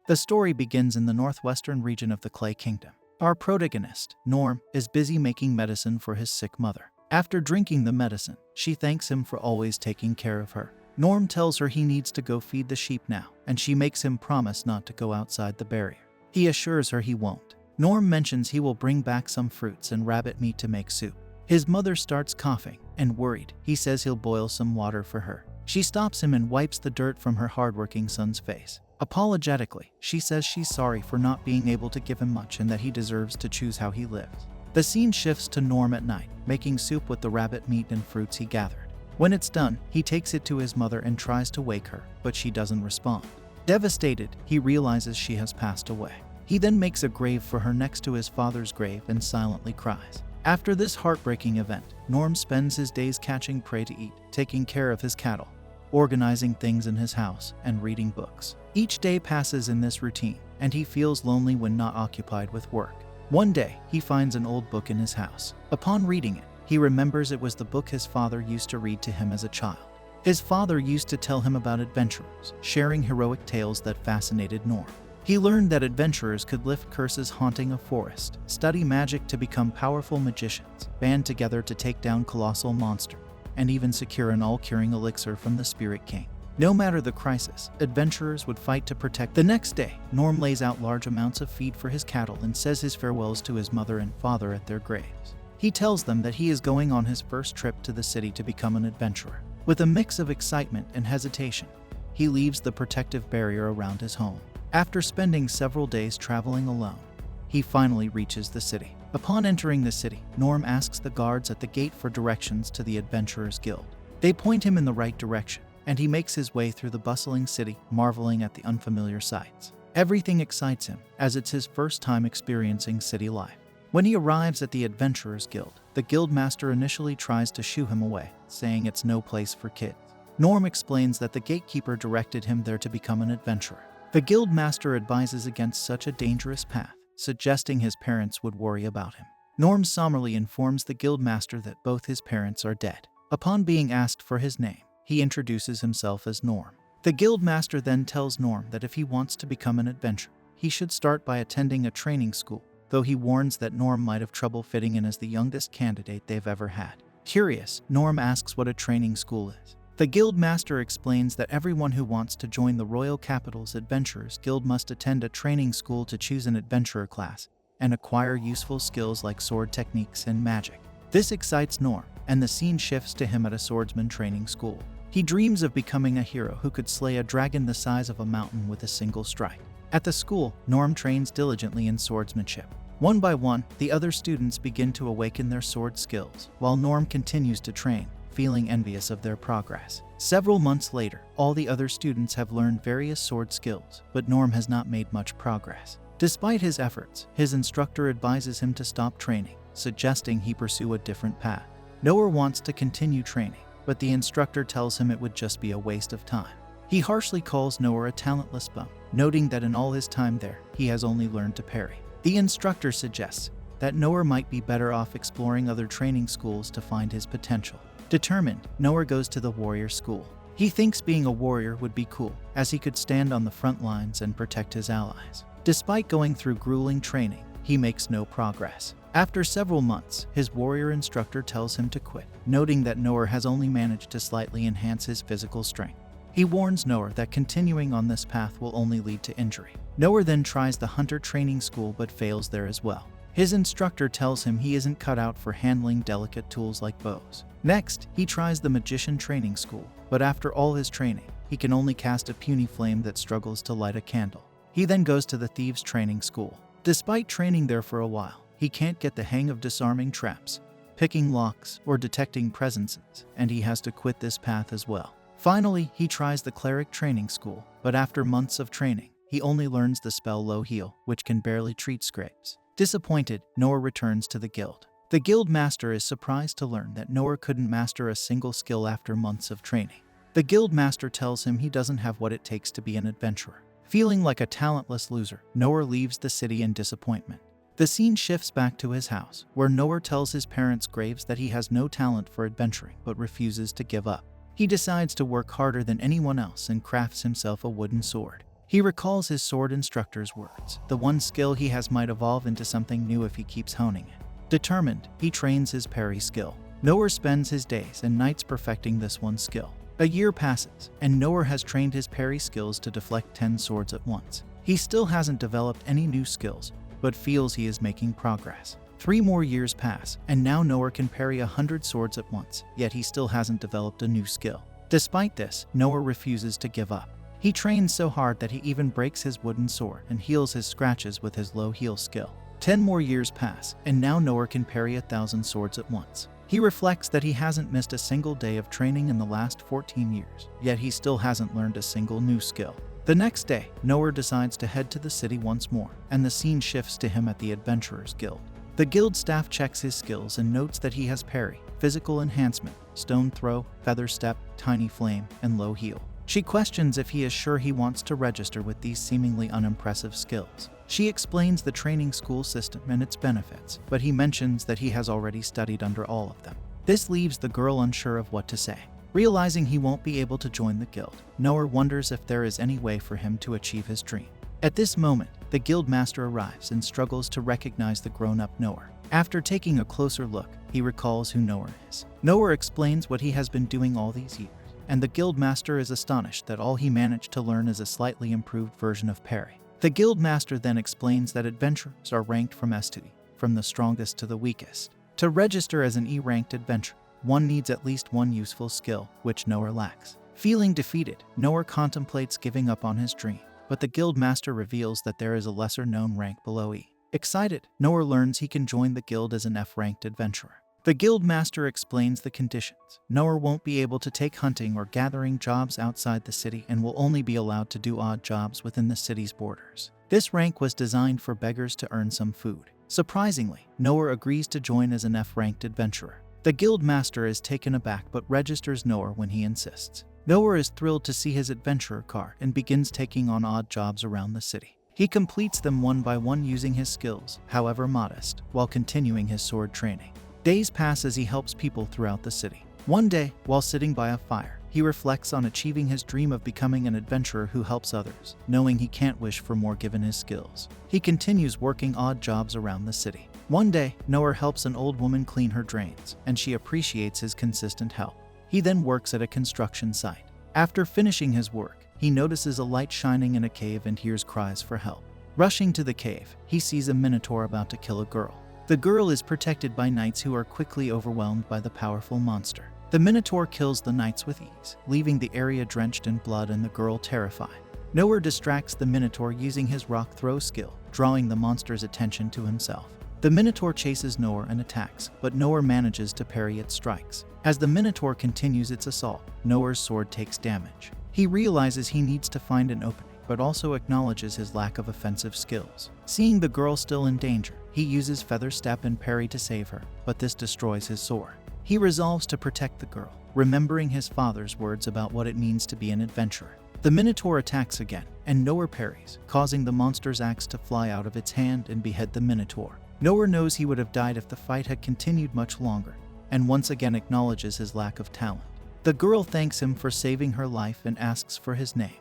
The story begins in the northwestern region of the Clay Kingdom. Our protagonist, Norm, is busy making medicine for his sick mother. After drinking the medicine, she thanks him for always taking care of her. Norm tells her he needs to go feed the sheep now, and she makes him promise not to go outside the barrier. He assures her he won't. Norm mentions he will bring back some fruits and rabbit meat to make soup. His mother starts coughing, and worried, he says he'll boil some water for her. She stops him and wipes the dirt from her hardworking son's face. Apologetically, she says she's sorry for not being able to give him much and that he deserves to choose how he lives. The scene shifts to Norm at night, making soup with the rabbit meat and fruits he gathered. When it's done, he takes it to his mother and tries to wake her, but she doesn't respond. Devastated, he realizes she has passed away. He then makes a grave for her next to his father's grave and silently cries. After this heartbreaking event, Norm spends his days catching prey to eat, taking care of his cattle, organizing things in his house, and reading books. Each day passes in this routine, and he feels lonely when not occupied with work. One day, he finds an old book in his house. Upon reading it, he remembers it was the book his father used to read to him as a child. His father used to tell him about adventurers, sharing heroic tales that fascinated Norm. He learned that adventurers could lift curses haunting a forest, study magic to become powerful magicians, band together to take down colossal monsters, and even secure an all-curing elixir from the Spirit King. No matter the crisis, adventurers would fight to protect. The next day, Norm lays out large amounts of feed for his cattle and says his farewells to his mother and father at their graves. He tells them that he is going on his first trip to the city to become an adventurer. With a mix of excitement and hesitation, he leaves the protective barrier around his home. After spending several days traveling alone, he finally reaches the city. Upon entering the city, Norm asks the guards at the gate for directions to the Adventurers Guild. They point him in the right direction, and he makes his way through the bustling city, marveling at the unfamiliar sights. Everything excites him, as it's his first time experiencing city life. When he arrives at the Adventurers Guild, the guildmaster initially tries to shoo him away, saying it's no place for kids. Norm explains that the gatekeeper directed him there to become an adventurer. The guildmaster advises against such a dangerous path, suggesting his parents would worry about him. Norm somberly informs the guildmaster that both his parents are dead. Upon being asked for his name, he introduces himself as Norm. The guildmaster then tells Norm that if he wants to become an adventurer, he should start by attending a training school, though he warns that Norm might have trouble fitting in as the youngest candidate they've ever had. Curious, Norm asks what a training school is. The guildmaster explains that everyone who wants to join the Royal Capital's Adventurers Guild must attend a training school to choose an adventurer class and acquire useful skills like sword techniques and magic. This excites Norm, and the scene shifts to him at a swordsman training school. He dreams of becoming a hero who could slay a dragon the size of a mountain with a single strike. At the school, Norm trains diligently in swordsmanship. One by one, the other students begin to awaken their sword skills, while Norm continues to train, feeling envious of their progress. Several months later, all the other students have learned various sword skills, but Norm has not made much progress. Despite his efforts, his instructor advises him to stop training, suggesting he pursue a different path. Noah wants to continue training, but the instructor tells him it would just be a waste of time. He harshly calls Noah a talentless bum, noting that in all his time there, he has only learned to parry. The instructor suggests that Noah might be better off exploring other training schools to find his potential. Determined, Noah goes to the warrior school. He thinks being a warrior would be cool, as he could stand on the front lines and protect his allies. Despite going through grueling training, he makes no progress. After several months, his warrior instructor tells him to quit, noting that Noah has only managed to slightly enhance his physical strength. He warns Noah that continuing on this path will only lead to injury. Noah then tries the hunter training school but fails there as well. His instructor tells him he isn't cut out for handling delicate tools like bows. Next, he tries the magician training school, but after all his training, he can only cast a puny flame that struggles to light a candle. He then goes to the thieves training school. Despite training there for a while, he can't get the hang of disarming traps, picking locks, or detecting presences, and he has to quit this path as well. Finally, he tries the cleric training school, but after months of training, he only learns the spell Low Heal, which can barely treat scrapes. Disappointed, Noah returns to the guild. The guild master is surprised to learn that Noah couldn't master a single skill after months of training. The guild master tells him he doesn't have what it takes to be an adventurer. Feeling like a talentless loser, Noah leaves the city in disappointment. The scene shifts back to his house, where Noah tells his parents Graves that he has no talent for adventuring but refuses to give up. He decides to work harder than anyone else and crafts himself a wooden sword. He recalls his sword instructor's words. The one skill he has might evolve into something new if he keeps honing it. Determined, he trains his parry skill. Noah spends his days and nights perfecting this one skill. A year passes, and Noah has trained his parry skills to deflect 10 swords at once. He still hasn't developed any new skills, but feels he is making progress. 3 more years pass, and now Noah can parry 100 swords at once, yet he still hasn't developed a new skill. Despite this, Noah refuses to give up. He trains so hard that he even breaks his wooden sword and heals his scratches with his low heel skill. 10 more years pass, and now Noah can parry 1,000 swords at once. He reflects that he hasn't missed a single day of training in the last 14 years, yet he still hasn't learned a single new skill. The next day, Noah decides to head to the city once more, and the scene shifts to him at the Adventurers Guild. The guild staff checks his skills and notes that he has parry, physical enhancement, stone throw, feather step, tiny flame, and low heel. She questions if he is sure he wants to register with these seemingly unimpressive skills. She explains the training school system and its benefits, but he mentions that he has already studied under all of them. This leaves the girl unsure of what to say. Realizing he won't be able to join the guild, Noah wonders if there is any way for him to achieve his dream. At this moment, the guild master arrives and struggles to recognize the grown-up Noah. After taking a closer look, he recalls who Noah is. Noah explains what he has been doing all these years, and the guild master is astonished that all he managed to learn is a slightly improved version of parry. The guild master then explains that adventurers are ranked from S to E, from the strongest to the weakest. To register as an E-ranked adventurer, one needs at least one useful skill, which Noah lacks. Feeling defeated, Noah contemplates giving up on his dream, but the guild master reveals that there is a lesser-known rank below E. Excited, Noah learns he can join the guild as an F-ranked adventurer. The guild master explains the conditions. Noah won't be able to take hunting or gathering jobs outside the city and will only be allowed to do odd jobs within the city's borders. This rank was designed for beggars to earn some food. Surprisingly, Noah agrees to join as an F-ranked adventurer. The guild master is taken aback but registers Noah when he insists. Noah is thrilled to see his adventurer card and begins taking on odd jobs around the city. He completes them one by one using his skills, however modest, while continuing his sword training. Days pass as he helps people throughout the city. One day, while sitting by a fire, he reflects on achieving his dream of becoming an adventurer who helps others, knowing he can't wish for more given his skills. He continues working odd jobs around the city. One day, Noah helps an old woman clean her drains, and she appreciates his consistent help. He then works at a construction site. After finishing his work, he notices a light shining in a cave and hears cries for help. Rushing to the cave, he sees a minotaur about to kill a girl. The girl is protected by knights who are quickly overwhelmed by the powerful monster. The minotaur kills the knights with ease, leaving the area drenched in blood and the girl terrified. Noah distracts the minotaur using his rock throw skill, drawing the monster's attention to himself. The minotaur chases Noah and attacks, but Noah manages to parry its strikes. As the minotaur continues its assault, Noah's sword takes damage. He realizes he needs to find an opening, but also acknowledges his lack of offensive skills. Seeing the girl still in danger, he uses feather step and parry to save her, but this destroys his sword. He resolves to protect the girl, remembering his father's words about what it means to be an adventurer. The minotaur attacks again, and Noah parries, causing the monster's axe to fly out of its hand and behead the minotaur. Noah knows he would have died if the fight had continued much longer, and once again acknowledges his lack of talent. The girl thanks him for saving her life and asks for his name,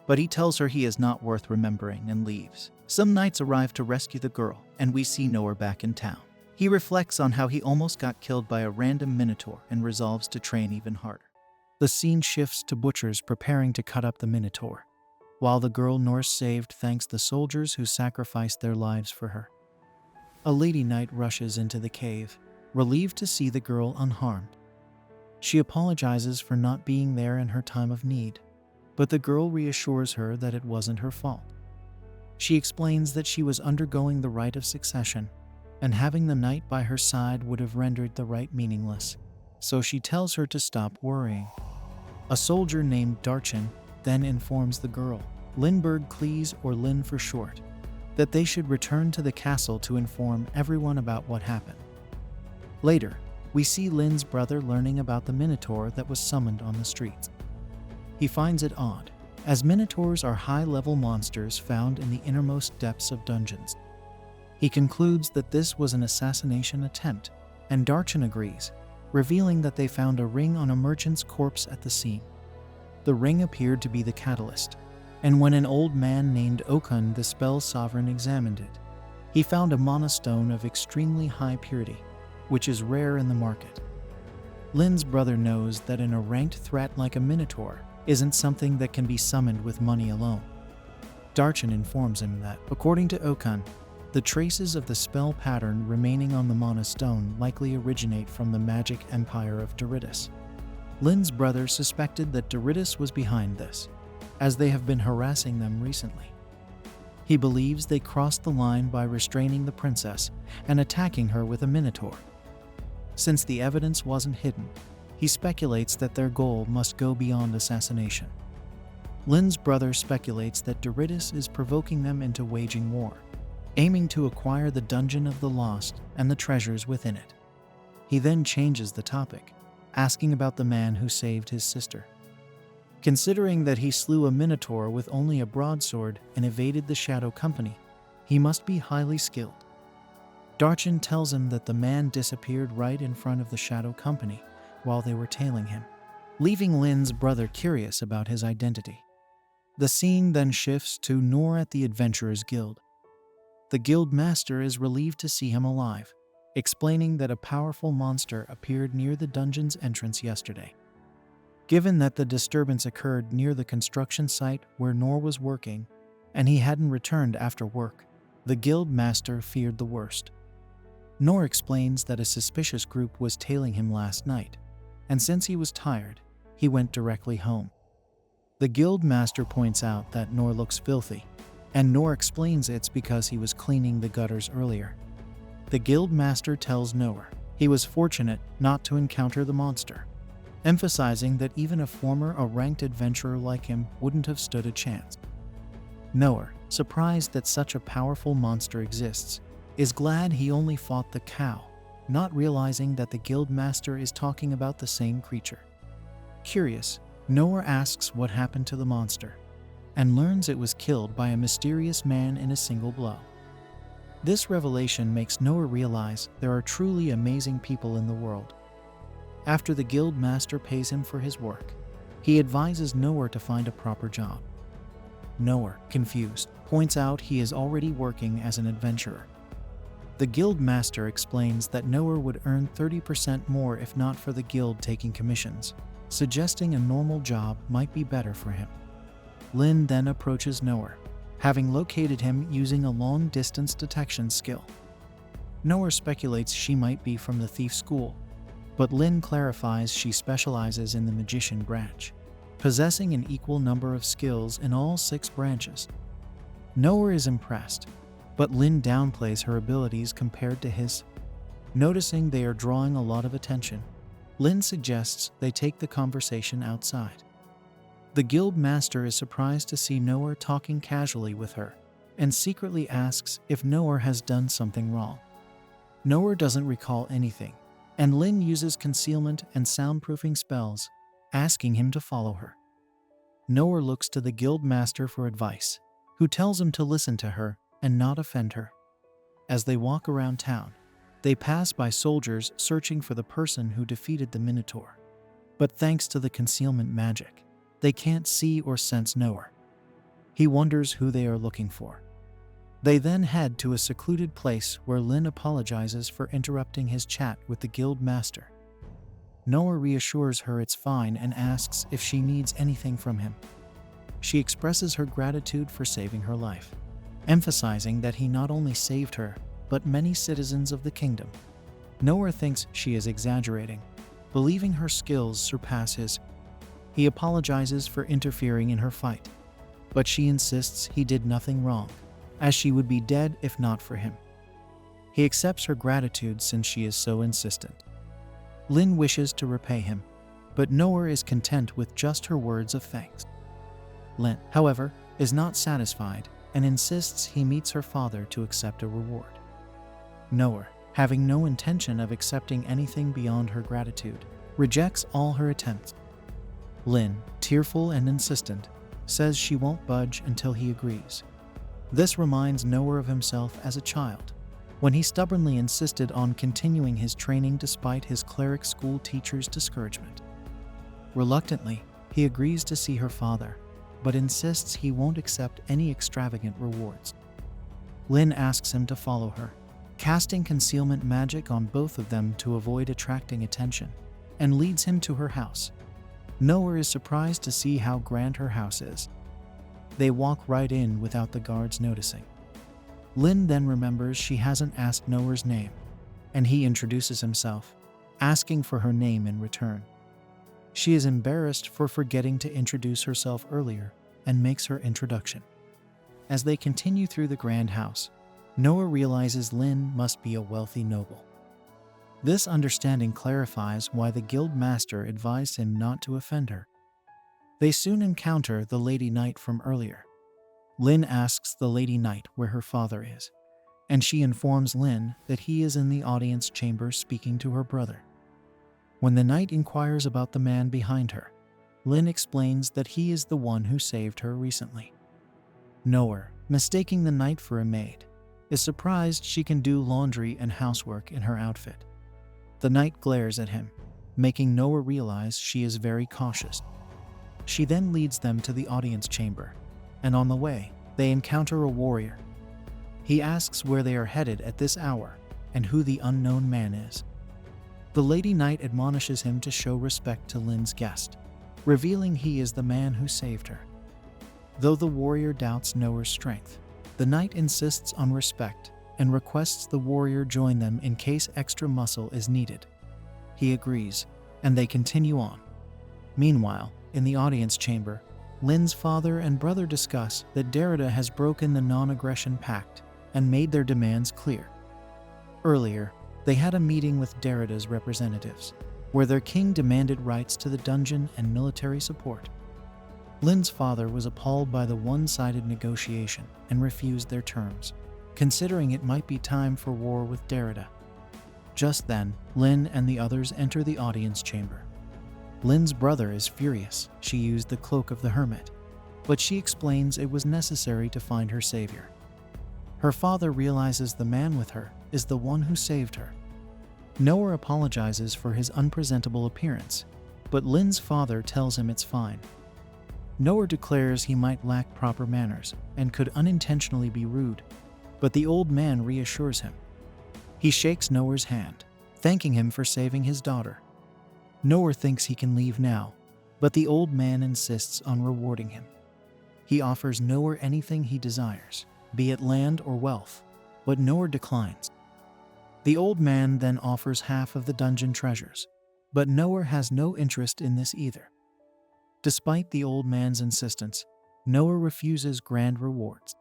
but he tells her he is not worth remembering and leaves. Some knights arrive to rescue the girl, and we see Noah back in town. He reflects on how he almost got killed by a random minotaur and resolves to train even harder. The scene shifts to butchers preparing to cut up the minotaur, while the girl Norse saved thanks the soldiers who sacrificed their lives for her. A lady knight rushes into the cave, relieved to see the girl unharmed. She apologizes for not being there in her time of need, but the girl reassures her that it wasn't her fault. She explains that she was undergoing the rite of succession, and having the knight by her side would have rendered the rite meaningless, so she tells her to stop worrying. A soldier named Darchin then informs the girl, Lindbergh Cleese or Lynn for short, that they should return to the castle to inform everyone about what happened. Later, we see Lynn's brother learning about the minotaur that was summoned on the streets. He finds it odd, as minotaurs are high-level monsters found in the innermost depths of dungeons. He concludes that this was an assassination attempt, and Darchin agrees, revealing that they found a ring on a merchant's corpse at the scene. The ring appeared to be the catalyst, And when an old man named Okun, the spell sovereign, examined it, he found a mana stone of extremely high purity, which is rare in the market. Lin's brother knows that a ranked threat like a minotaur isn't something that can be summoned with money alone. Darchin informs him that, according to Okun, the traces of the spell pattern remaining on the mana stone likely originate from the magic empire of Doritus. Lin's brother suspected that Doritus was behind this, as they have been harassing them recently. He believes they crossed the line by restraining the princess and attacking her with a minotaur. Since the evidence wasn't hidden, he speculates that their goal must go beyond assassination. Lin's brother speculates that Doritus is provoking them into waging war, aiming to acquire the Dungeon of the Lost and the treasures within it. He then changes the topic, asking about the man who saved his sister. Considering that he slew a minotaur with only a broadsword and evaded the Shadow Company, he must be highly skilled. Darchin tells him that the man disappeared right in front of the Shadow Company while they were tailing him, leaving Lin's brother curious about his identity. The scene then shifts to Noor at the Adventurers Guild. The guild master is relieved to see him alive, explaining that a powerful monster appeared near the dungeon's entrance yesterday. Given that the disturbance occurred near the construction site where Noor was working, and he hadn't returned after work, the guild master feared the worst. Noor explains that a suspicious group was tailing him last night, and since he was tired, he went directly home. The guild master points out that Noor looks filthy, and Noor explains it's because he was cleaning the gutters earlier. The guild master tells Noor he was fortunate not to encounter the monster, emphasizing that even a former ranked adventurer like him wouldn't have stood a chance. Noor, surprised that such a powerful monster exists, is glad he only fought the cow, not realizing that the guild master is talking about the same creature. Curious, Noor asks what happened to the monster, and learns it was killed by a mysterious man in a single blow. This revelation makes Noor realize there are truly amazing people in the world. After the guild master pays him for his work, he advises Noor to find a proper job. Noor, confused, points out he is already working as an adventurer. The guild master explains that Noor would earn 30% more if not for the guild taking commissions, suggesting a normal job might be better for him. Lin then approaches Noor, having located him using a long-distance detection skill. Noor speculates she might be from the thief school, but Lin clarifies she specializes in the magician branch, possessing an equal number of skills in all 6 branches. Noor is impressed, but Lin downplays her abilities compared to his. Noticing they are drawing a lot of attention, Lin suggests they take the conversation outside. The guild master is surprised to see Noor talking casually with her, and secretly asks if Noor has done something wrong. Noor doesn't recall anything, and Lin uses concealment and soundproofing spells, asking him to follow her. Noor looks to the guild master for advice, who tells him to listen to her and not offend her. As they walk around town, they pass by soldiers searching for the person who defeated the Minotaur. But thanks to the concealment magic, they can't see or sense Noor. He wonders who they are looking for. They then head to a secluded place where Lin apologizes for interrupting his chat with the guild master. Noor reassures her it's fine and asks if she needs anything from him. She expresses her gratitude for saving her life, emphasizing that he not only saved her, but many citizens of the kingdom. Noor thinks she is exaggerating, believing her skills surpass his. He apologizes for interfering in her fight, but she insists he did nothing wrong, as she would be dead if not for him. He accepts her gratitude since she is so insistent. Lin wishes to repay him, but Noor is content with just her words of thanks. Lin, however, is not satisfied and insists he meets her father to accept a reward. Noor, having no intention of accepting anything beyond her gratitude, rejects all her attempts. Lin, tearful and insistent, says she won't budge until he agrees. This reminds Noor of himself as a child, when he stubbornly insisted on continuing his training despite his cleric school teacher's discouragement. Reluctantly, he agrees to see her father, but insists he won't accept any extravagant rewards. Lin asks him to follow her, casting concealment magic on both of them to avoid attracting attention, and leads him to her house. Noah is surprised to see how grand her house is. They walk right in without the guards noticing. Lin then remembers she hasn't asked Noah's name, and he introduces himself, asking for her name in return. She is embarrassed for forgetting to introduce herself earlier and makes her introduction. As they continue through the grand house, Noah realizes Lin must be a wealthy noble. This understanding clarifies why the guild master advised him not to offend her. They soon encounter the Lady Knight from earlier. Lin asks the Lady Knight where her father is, and she informs Lin that he is in the audience chamber speaking to her brother. When the knight inquires about the man behind her, Lin explains that he is the one who saved her recently. Noah, mistaking the knight for a maid, is surprised she can do laundry and housework in her outfit. The knight glares at him, making Noah realize she is very cautious. She then leads them to the audience chamber, and on the way, they encounter a warrior. He asks where they are headed at this hour and who the unknown man is. The Lady Knight admonishes him to show respect to Lin's guest, revealing he is the man who saved her. Though the warrior doubts Noah's strength, the knight insists on respect and requests the warrior join them in case extra muscle is needed. He agrees, and they continue on. Meanwhile, in the audience chamber, Lin's father and brother discuss that Derrida has broken the non-aggression pact and made their demands clear. Earlier, they had a meeting with Derrida's representatives, where their king demanded rights to the dungeon and military support. Lin's father was appalled by the one-sided negotiation and refused their terms, considering it might be time for war with Derrida. Just then, Lin and the others enter the audience chamber. Lin's brother is furious she used the cloak of the hermit, but she explains it was necessary to find her savior. Her father realizes the man with her is the one who saved her. Noah apologizes for his unpresentable appearance, but Lin's father tells him it's fine. Noah declares he might lack proper manners and could unintentionally be rude, but the old man reassures him. He shakes Noah's hand, thanking him for saving his daughter. Noah thinks he can leave now, but the old man insists on rewarding him. He offers Noah anything he desires, be it land or wealth, but Noah declines. The old man then offers half of the dungeon treasures, but Noah has no interest in this either. Despite the old man's insistence, Noah refuses grand rewards.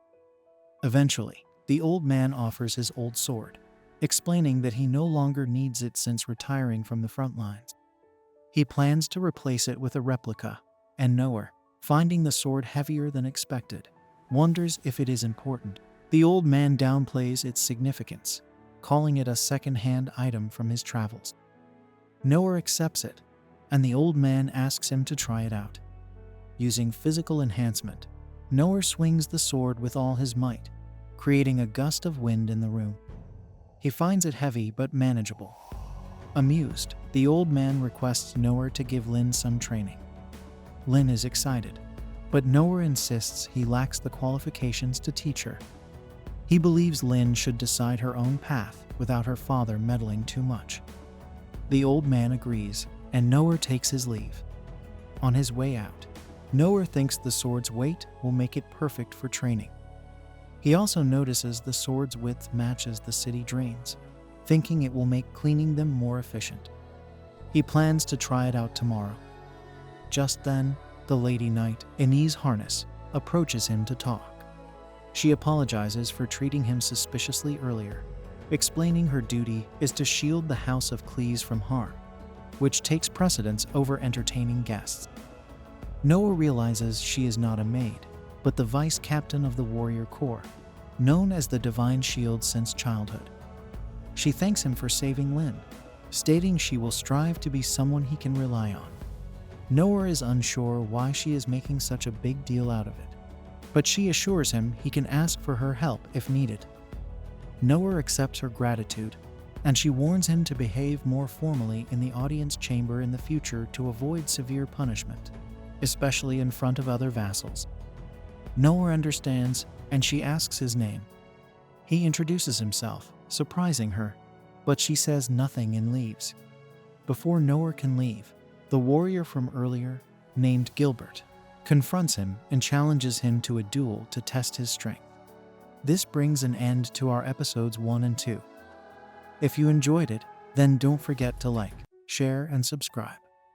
Eventually, the old man offers his old sword, explaining that he no longer needs it since retiring from the front lines. He plans to replace it with a replica, and Noah, finding the sword heavier than expected, wonders if it is important. The old man downplays its significance, calling it a second-hand item from his travels. Noah accepts it, and the old man asks him to try it out. Using physical enhancement, Noah swings the sword with all his might, creating a gust of wind in the room. He finds it heavy but manageable. Amused, the old man requests Noah to give Lin some training. Lin is excited, but Noah insists he lacks the qualifications to teach her. He believes Lin should decide her own path without her father meddling too much. The old man agrees, and Noah takes his leave. On his way out, Noah thinks the sword's weight will make it perfect for training. He also notices the sword's width matches the city drains, thinking it will make cleaning them more efficient. He plans to try it out tomorrow. Just then, the Lady Knight, in E's harness, approaches him to talk. She apologizes for treating him suspiciously earlier, explaining her duty is to shield the House of Cleese from harm, which takes precedence over entertaining guests. Noah realizes she is not a maid, but the vice captain of the warrior corps, known as the Divine Shield since childhood. She thanks him for saving Lin, stating she will strive to be someone he can rely on. Noah is unsure why she is making such a big deal out of it, but she assures him he can ask for her help if needed. Noah accepts her gratitude, and she warns him to behave more formally in the audience chamber in the future to avoid severe punishment, especially in front of other vassals. Noah understands, and she asks his name. He introduces himself, surprising her, but she says nothing and leaves. Before Noah can leave, the warrior from earlier, named Gilbert, confronts him and challenges him to a duel to test his strength. This brings an end to our episodes 1 and 2. If you enjoyed it, then don't forget to like, share, and subscribe.